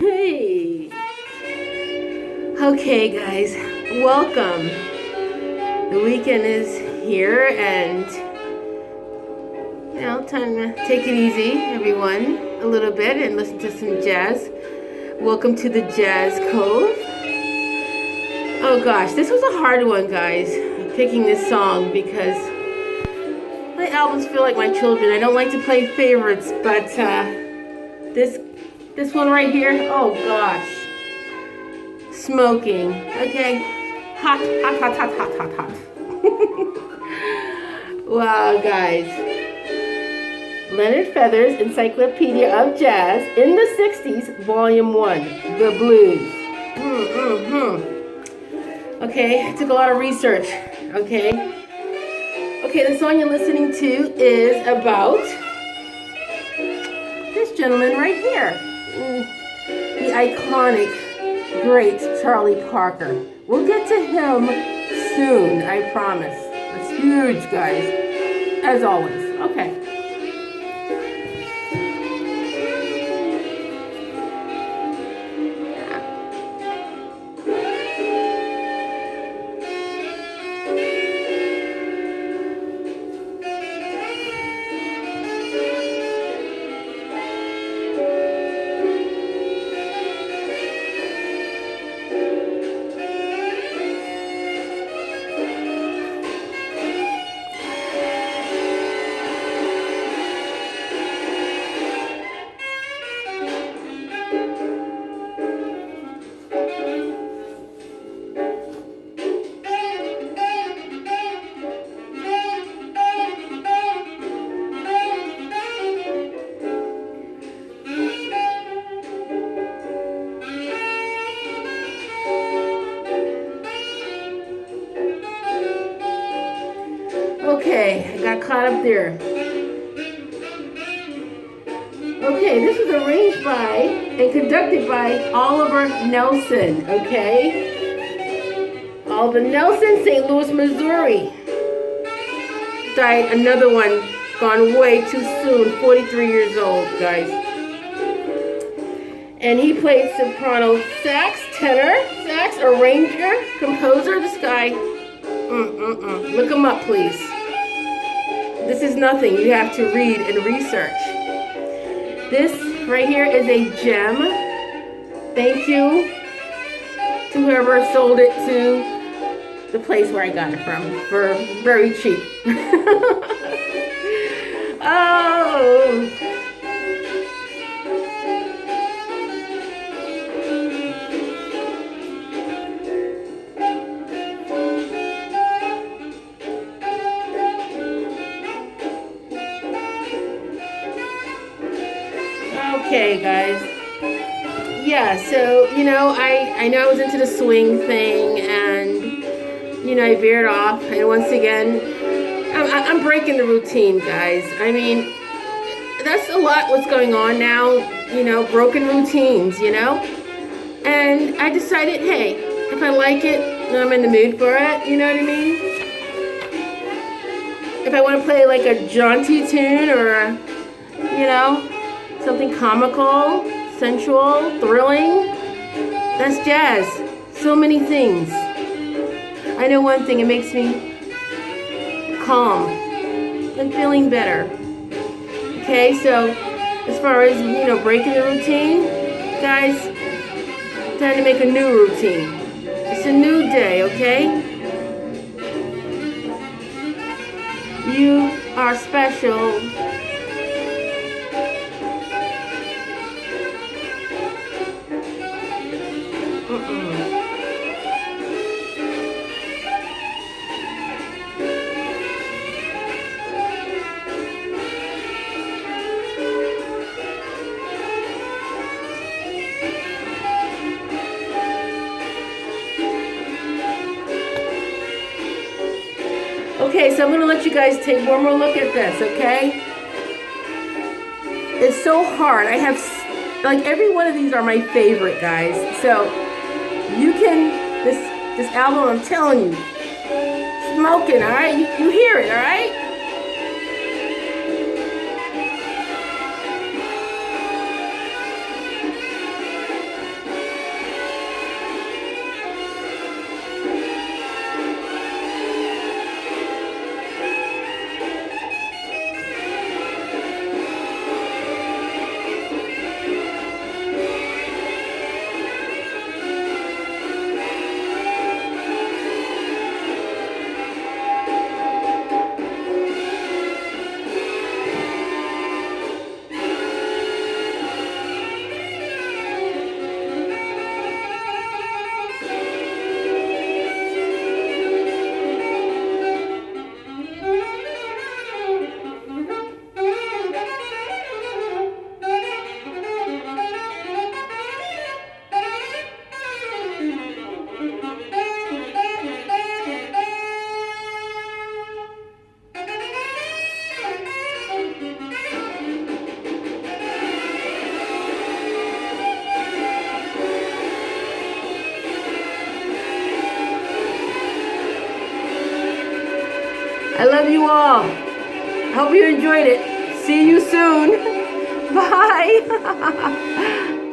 Hey. Okay, guys, welcome. The weekend is here, and time to take it easy, everyone, a little bit and listen to some jazz. Welcome to the Jazz Cove. Oh gosh, this was a hard one, guys, picking this song because my albums feel like my children. I don't like to play favorites, but this one right here, oh gosh. Smoking. Okay. Hot. Wow, guys. Leonard Feather's Encyclopedia of Jazz in the 60s, Volume 1, The Blues. Okay, I took a lot of research. Okay, the song you're listening to is about this gentleman right here. The iconic, great Charlie Parker. We'll get to him soon, I promise. It's huge, guys, as always. Okay. Okay, I got caught up there. Okay, this was arranged by and conducted by Oliver Nelson, okay? Oliver Nelson, St. Louis, Missouri. Died, another one, gone way too soon, 43 years old, guys. And he played soprano, sax, tenor, sax, arranger, composer, this guy. Look him up, please. This is nothing. You have to read and research. This right here is a gem. Thank you to whoever sold it to the place where I got it from for very cheap. Oh. Okay, guys. Yeah, so, I know I was into the swing thing, and, I veered off, and once again, I'm breaking the routine, guys. I mean, that's a lot what's going on now, broken routines, and I decided, hey, if I like it, and I'm in the mood for it, you know what I mean? If I want to play like a jaunty tune or, something comical, sensual, thrilling. That's jazz. So many things. I know one thing, it makes me calm and feeling better. Okay, so as far as, breaking the routine, guys, time to make a new routine. It's a new day, okay? You are special. Okay, so I'm going to let you guys take one more look at this, okay? It's so hard. I have, every one of these are my favorite, guys. So, you can, this album, I'm telling you, smoking, all right? You hear it, all right? I love you all. I hope you enjoyed it. See you soon. Bye.